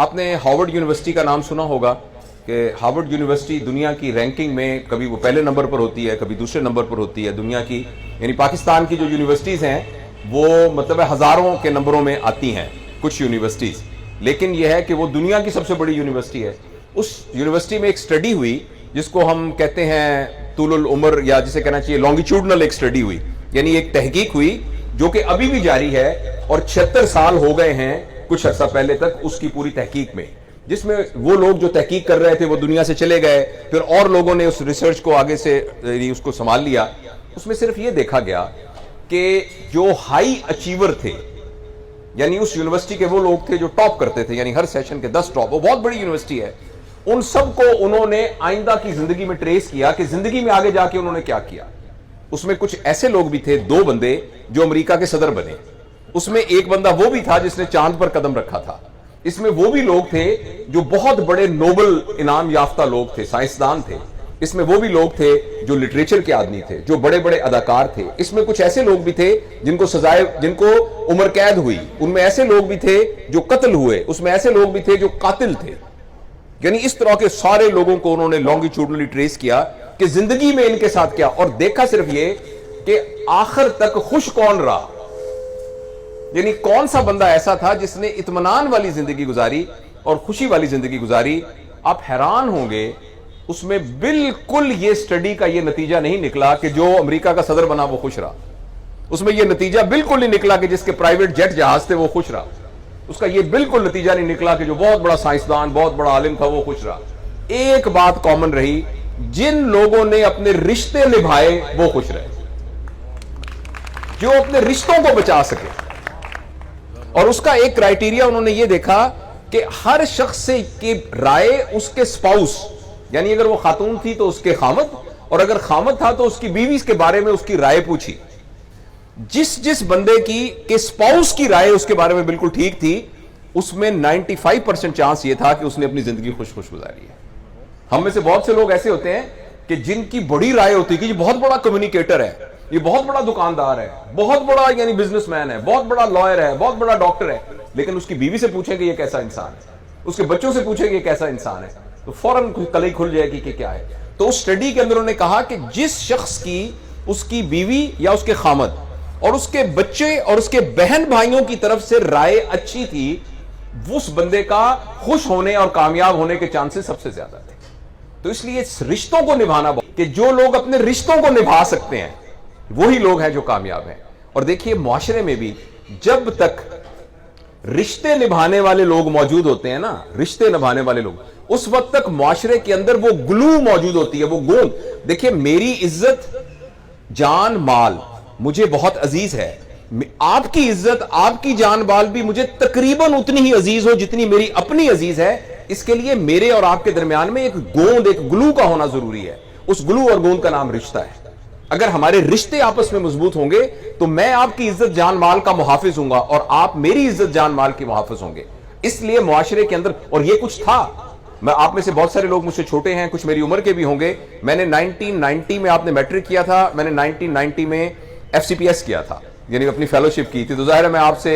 آپ نے Harvard university کا نام سنا ہوگا کہ ہارورڈ یونیورسٹی دنیا کی رینکنگ میں کبھی وہ پہلے نمبر پر ہوتی ہے، کبھی دوسرے نمبر پر ہوتی ہے دنیا کی، یعنی پاکستان کی جو یونیورسٹیز ہیں وہ مطلب ہزاروں کے نمبروں میں آتی ہیں کچھ یونیورسٹیز، لیکن یہ ہے کہ وہ دنیا کی سب سے بڑی یونیورسٹی ہے۔ اس یونیورسٹی میں ایک سٹڈی ہوئی جس کو ہم کہتے ہیں طول العمر، یا جسے کہنا چاہیے لانگیٹیوڈنل ایک سٹڈی ہوئی، یعنی ایک تحقیق ہوئی جو کہ ابھی بھی جاری ہے، اور 76 سال ہو گئے ہیں کچھ عرصہ پہلے تک اس کی پوری تحقیق میں، جس میں وہ لوگ جو تحقیق کر رہے تھے وہ دنیا سے چلے گئے، پھر اور لوگوں نے اس ریسرچ کو آگے سے اس کو سنبھال لیا۔ اس میں صرف یہ دیکھا گیا کہ جو ہائی اچیور تھے، یعنی اس یونیورسٹی کے وہ لوگ تھے جو ٹاپ کرتے تھے، یعنی ہر سیشن کے 10 ٹاپ، وہ بہت بڑی یونیورسٹی ہے، ان سب کو انہوں نے آئندہ کی زندگی میں ٹریس کیا کہ زندگی میں آگے جا کے انہوں نے کیا کیا۔ اس میں کچھ ایسے لوگ بھی تھے، 2 بندے جو امریکہ کے صدر بنے، اس میں ایک بندہ وہ بھی تھا جس نے چاند پر قدم رکھا تھا، اس میں وہ بھی لوگ تھے جو بہت بڑے نوبل انعام یافتہ لوگ تھے، سائنسدان تھے، اس میں وہ بھی لوگ تھے جو لٹریچر کے آدمی تھے، جو بڑے بڑے اداکار تھے، اس میں کچھ ایسے لوگ بھی تھے جن کو سزائے، جن کو عمر قید ہوئی، ان میں ایسے لوگ بھی تھے جو قتل ہوئے، اس میں ایسے لوگ بھی تھے جو قاتل تھے، یعنی اس طرح کے سارے لوگوں کو انہوں نے لانگیٹیوڈنلی ٹریس کیا کہ زندگی میں ان کے ساتھ کیا، اور دیکھا صرف یہ کہ آخر تک خوش کون رہا، یعنی کون سا بندہ ایسا تھا جس نے اطمینان والی زندگی گزاری اور خوشی والی زندگی گزاری۔ آپ حیران ہوں گے، اس میں بالکل یہ سٹڈی کا یہ نتیجہ نہیں نکلا کہ جو امریکہ کا صدر بنا وہ خوش رہا، اس میں یہ نتیجہ بالکل نہیں نکلا کہ جس کے پرائیویٹ جیٹ جہاز تھے وہ خوش رہا، اس کا یہ بالکل نتیجہ نہیں نکلا کہ جو بہت بڑا سائنسدان، بہت بڑا عالم تھا وہ خوش رہا۔ ایک بات کامن رہی، جن لوگوں نے اپنے رشتے نبھائے وہ خوش رہے، جو اپنے رشتوں کو بچا سکے، اور اس کا ایک کرائیٹیریا انہوں نے یہ دیکھا کہ ہر شخص سے کی رائے اس کے سپاؤس، یعنی اگر وہ خاتون تھی تو اس کے خامد، اور اگر خامد تھا تو اس کی بیوی کے بارے میں اس کی رائے پوچھی۔ جس بندے کی کہ سپاؤس کی رائے اس کے بارے میں بالکل ٹھیک تھی، اس میں 95% چانس یہ تھا کہ اس نے اپنی زندگی خوش گزاری ہے۔ ہم میں سے بہت سے لوگ ایسے ہوتے ہیں کہ جن کی بڑی رائے ہوتی ہے کہ یہ بہت بڑا کمیونیکیٹر ہے، یہ بہت بڑا دکاندار ہے، بہت بڑا یعنی بزنس مین ہے، بہت بڑا لائر ہے، بہت بڑا ڈاکٹر ہے، لیکن اس کی بیوی سے پوچھیں کہ یہ کیسا انسان ہے، اس کے بچوں سے پوچھیں کہ یہ کیسا انسان ہے، تو فوراً کلئی کھل جائے گی کہ کیا ہے۔ تو اس سٹڈی کے اندر انہوں نے کہا کہ جس شخص کی اس کی بیوی یا اس کے خامد اور اس کے بچے اور اس کے بہن بھائیوں کی طرف سے رائے اچھی تھی، اس بندے کا خوش ہونے اور کامیاب ہونے کے چانسز سب سے زیادہ تھے۔ تو اس لیے رشتوں کو نبھانا کہ جو لوگ اپنے رشتوں کو نبھا سکتے ہیں وہی لوگ ہیں جو کامیاب ہیں۔ اور دیکھیے معاشرے میں بھی جب تک رشتے نبھانے والے لوگ موجود ہوتے ہیں نا، رشتے نبھانے والے لوگ، اس وقت تک معاشرے کے اندر وہ گلو موجود ہوتی ہے، وہ گوند۔ دیکھیے میری عزت، جان مال مجھے بہت عزیز ہے، آپ کی عزت، آپ کی جان مال بھی مجھے تقریباً اتنی ہی عزیز ہو جتنی میری اپنی عزیز ہے۔ اس کے لیے میرے اور آپ کے درمیان میں ایک گوند، ایک گلو کا ہونا ضروری ہے۔ اس گلو اور گوند کا نام رشتہ ہے۔ اگر ہمارے رشتے آپس میں مضبوط ہوں گے تو میں آپ کی عزت جان مال کا محافظ ہوں گا اور آپ میری عزت جان مال کی محافظ ہوں گے۔ اس لیے معاشرے کے اندر، اور یہ کچھ تھا، میں آپ میں سے بہت سارے لوگ مجھ سے چھوٹے ہیں، کچھ میری عمر کے بھی ہوں گے، میں نے 1990 میں، آپ نے میٹرک کیا تھا، میں نے 1990 میں FCPS کیا تھا، یعنی اپنی فیلوشپ کی تھی، تو ظاہر ہے میں آپ سے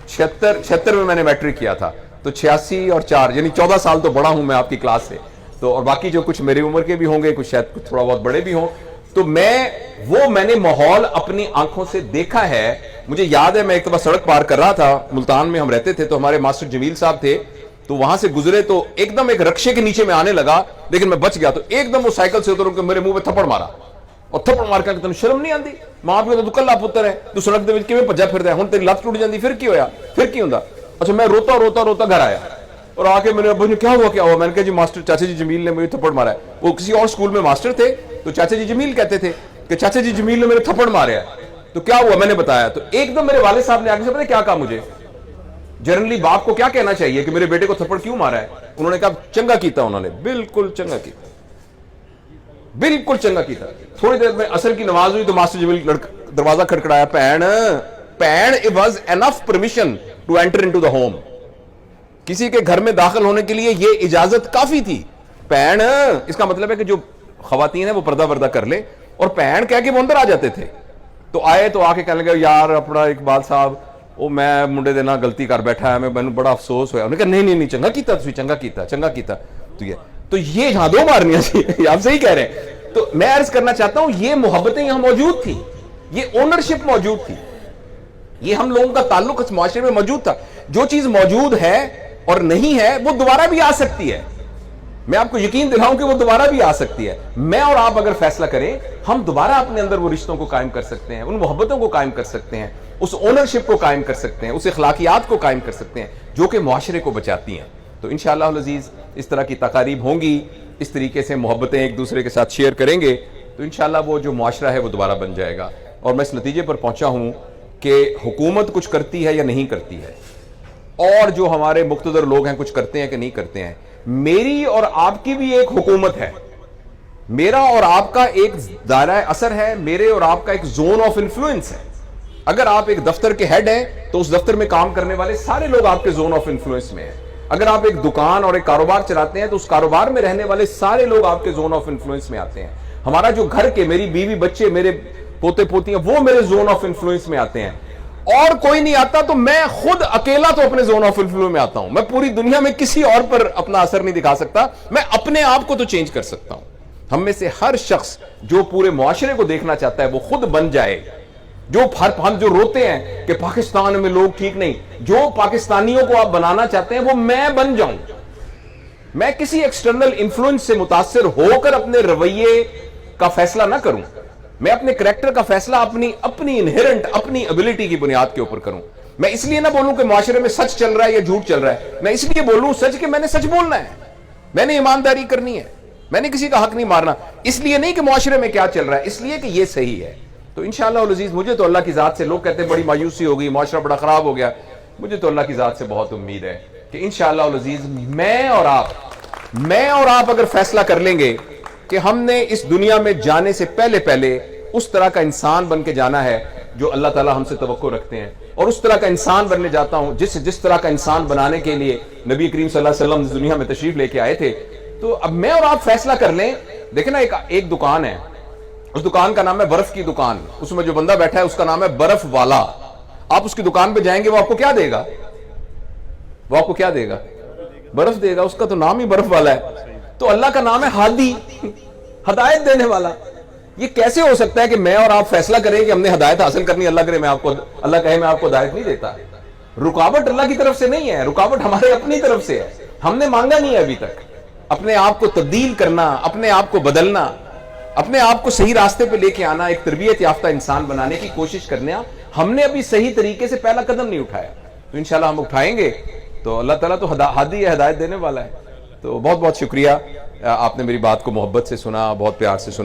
76 میں نے میٹرک کیا تھا، تو 86 اور 4 یعنی 14 سال تو بڑا ہوں میں آپ کی کلاس سے، تو اور باقی جو کچھ میری عمر کے بھی ہوں گے، کچھ شاید کچھ تھوڑا بہت بڑے بھی ہوں، تو میں نے ماحول اپنی آنکھوں سے دیکھا ہے۔ مجھے یاد ہے میں ایک دفعہ سڑک پار کر رہا تھا، ملتان میں ہم رہتے تھے، تو ہمارے ماسٹر جمیل صاحب تھے، تو وہاں سے گزرے تو ایک دم ایک رکشے کے نیچے میں آنے لگا، لیکن میں بچ گیا، تو ایک دم وہ سائیکل سے اتر کے میرے منہ پہ تھپڑ مارا، اور تھپڑ مار کے تمہیں شرم نہیں آتی؟ ماں پیو تو کلا پتر ہے، تو سڑک دے وچ کیویں بھجا پھردا ہے، ہن تیری لت ٹوٹ جاندی، پھر کی ہویا، پھر کی ہوندا؟ اچھا میں روتا گھر آیا، اور آ کے میرے ابو نے کیا ہوا، میں نے کہا جی ماسٹر چاچا جی جمیل نے مجھے تھپڑ مارا ہے۔ وہ کسی اور اسکول میں ماسٹر تھے، تو چاچا جی جمیل کہتے تھے کہ چاچا جی جمیل نے میرے تھپڑ مارے ہے، تو کیا ہوا، میں نے بتایا، تو ایک دم میرے والد صاحب نے آگے سے پتہ کیا کہا مجھے، جنرلی باپ کو کیا کہنا چاہیے کہ میرے بیٹے کو تھپڑ کیوں مارا ہے؟ انہوں نے کہا چنگا کیتا، انہوں نے بالکل چنگا کیتا، بالکل چنگا کیتا۔ تھوڑی دیر میں عصر کی نماز ہوئی تو ماسٹر جمیل دروازہ کھڑکڑایا، pain it was enough permission to enter into the home، کسی کے گھر میں داخل ہونے کے لیے یہ اجازت کافی تھی۔ پین اس کا مطلب ہے کہ جو خواتین ہیں وہ پردہ وردہ کر لے، اور پین کہہ کے وہ اندر آ جاتے تھے، تو آئے تو آ کے کہنے لگے یار اپنا اقبال صاحب وہ میں منڈے دے نال غلطی کر بیٹھا ہے, میں بڑا افسوس ہویا. انہوں نے کہا نہیں چنگا کیتا تسی, چنگا کیتا. تو یہ یہاں دو مارنیاں سی, آپ صحیح کہہ رہے ہیں. تو میں عرض کرنا چاہتا ہوں یہ محبتیں یہاں موجود تھی, یہ اونرشپ موجود تھی, یہ ہم لوگوں کا تعلق اس معاشرے میں موجود تھا. جو چیز موجود ہے اور نہیں ہے وہ دوبارہ بھی آ سکتی ہے. میں آپ کو یقین دلاؤں کہ وہ دوبارہ بھی آ سکتی ہے. میں اور آپ اگر فیصلہ کریں, ہم دوبارہ اپنے اندر وہ رشتوں کو قائم کر سکتے ہیں, ان محبتوں کو قائم کر سکتے ہیں, اس اونرشپ کو قائم کر سکتے ہیں, اس اخلاقیات کو قائم کر سکتے ہیں جو کہ معاشرے کو بچاتی ہیں. تو انشاءاللہ العزیز اس طرح کی تقاریب ہوں گی, اس طریقے سے محبتیں ایک دوسرے کے ساتھ شیئر کریں گے تو انشاءاللہ وہ جو معاشرہ ہے وہ دوبارہ بن جائے گا. اور میں اس نتیجے پر پہنچا ہوں کہ حکومت کچھ کرتی ہے یا نہیں کرتی ہے, اور جو ہمارے مقتدر لوگ ہیں کچھ کرتے ہیں کہ نہیں کرتے ہیں. میری اور آپ کی بھی ایک حکومت ہے, میرا اور آپ کا ایک دائرہ اثر ہے, میرے اور آپ کا ایک زون آف انفلوئنس ہے. اگر آپ ایک دفتر کے ہیڈ ہیں تو اس دفتر میں کام کرنے والے سارے لوگ آپ کے زون آف انفلوئنس میں ہیں. اگر آپ ایک دکان اور ایک کاروبار چلاتے ہیں تو اس کاروبار میں رہنے والے سارے لوگ آپ کے زون آف انفلوئنس میں آتے ہیں. ہمارا جو گھر کے, میری بیوی بچے, میرے پوتے پوتیاں, وہ میرے زون آف انفلوئنس میں آتے ہیں. اور کوئی نہیں آتا تو میں خود اکیلا تو اپنے زون آف انفلوئنس میں آتا ہوں. میں پوری دنیا میں کسی اور پر اپنا اثر نہیں دکھا سکتا, میں اپنے آپ کو تو چینج کر سکتا ہوں. ہم میں سے ہر شخص جو پورے معاشرے کو دیکھنا چاہتا ہے وہ خود بن جائے. ہم جو روتے ہیں کہ پاکستان میں لوگ ٹھیک نہیں, جو پاکستانیوں کو آپ بنانا چاہتے ہیں وہ میں بن جاؤں. میں کسی ایکسٹرنل انفلوئنس سے متاثر ہو کر اپنے رویے کا فیصلہ نہ کروں. میں اپنے کریکٹر کا فیصلہ اپنی انہیرنٹ, اپنی ایبلٹی کی بنیاد کے اوپر کروں. میں اس لیے نہ بولوں کہ معاشرے میں سچ چل رہا ہے یا جھوٹ چل رہا ہے, میں اس لیے بولوں سچ کہ میں نے سچ بولنا ہے, میں نے ایمانداری کرنی ہے, میں نے کسی کا حق نہیں مارنا. اس لیے نہیں کہ معاشرے میں کیا چل رہا ہے, اس لیے کہ یہ صحیح ہے. تو انشاءاللہ العزیز مجھے تو اللہ کی ذات سے, لوگ کہتے ہیں بڑی مایوسی ہو گئی, معاشرہ بڑا خراب ہو گیا, مجھے تو اللہ کی ذات سے بہت امید ہے کہ انشاءاللہ العزیز میں اور آپ اگر فیصلہ کر لیں گے کہ ہم نے اس دنیا میں جانے سے پہلے اس طرح کا انسان بن کے جانا ہے جو اللہ تعالی ہم سے توقع رکھتے ہیں, اور اس طرح کا انسان بننے جاتا ہوں جس طرح کا انسان بنانے کے لیے نبی کریم صلی اللہ علیہ وسلم اس دنیا میں تشریف لے کے آئے تھے. تو اب میں اور آپ فیصلہ کر لیں. دیکھیں نا, ایک دکان ہے, اس دکان کا نام ہے برف کی دکان, اس میں جو بندہ بیٹھا ہے اس کا نام ہے برف والا. آپ اس کی دکان پہ جائیں گے, وہ آپ کو کیا دے گا؟ برف دے گا. اس کا تو نام ہی برف والا ہے. تو اللہ کا نام ہے ہادی, ہدایت دینے والا. یہ کیسے ہو سکتا ہے کہ میں اور آپ فیصلہ کریں کہ ہم نے ہدایت حاصل کرنی, اللہ کہے میں آپ کو ہدایت نہیں دیتا. رکاوٹ اللہ کی طرف سے نہیں ہے, رکاوٹ ہمارے اپنی طرف سے ہے. ہم نے مانگا نہیں ہے ابھی تک. اپنے آپ کو تبدیل کرنا, اپنے آپ کو بدلنا, اپنے آپ کو صحیح راستے پہ لے کے آنا, ایک تربیت یافتہ انسان بنانے کی کوشش کرنا, ہم نے ابھی صحیح طریقے سے پہلا قدم نہیں اٹھایا. تو انشاءاللہ ہم اٹھائیں گے. تو اللہ تعالیٰ تو ہادی ہے, ہدایت دینے والا ہے. تو بہت بہت شکریہ, آپ نے میری بات کو محبت سے سنا, بہت پیار سے سنا.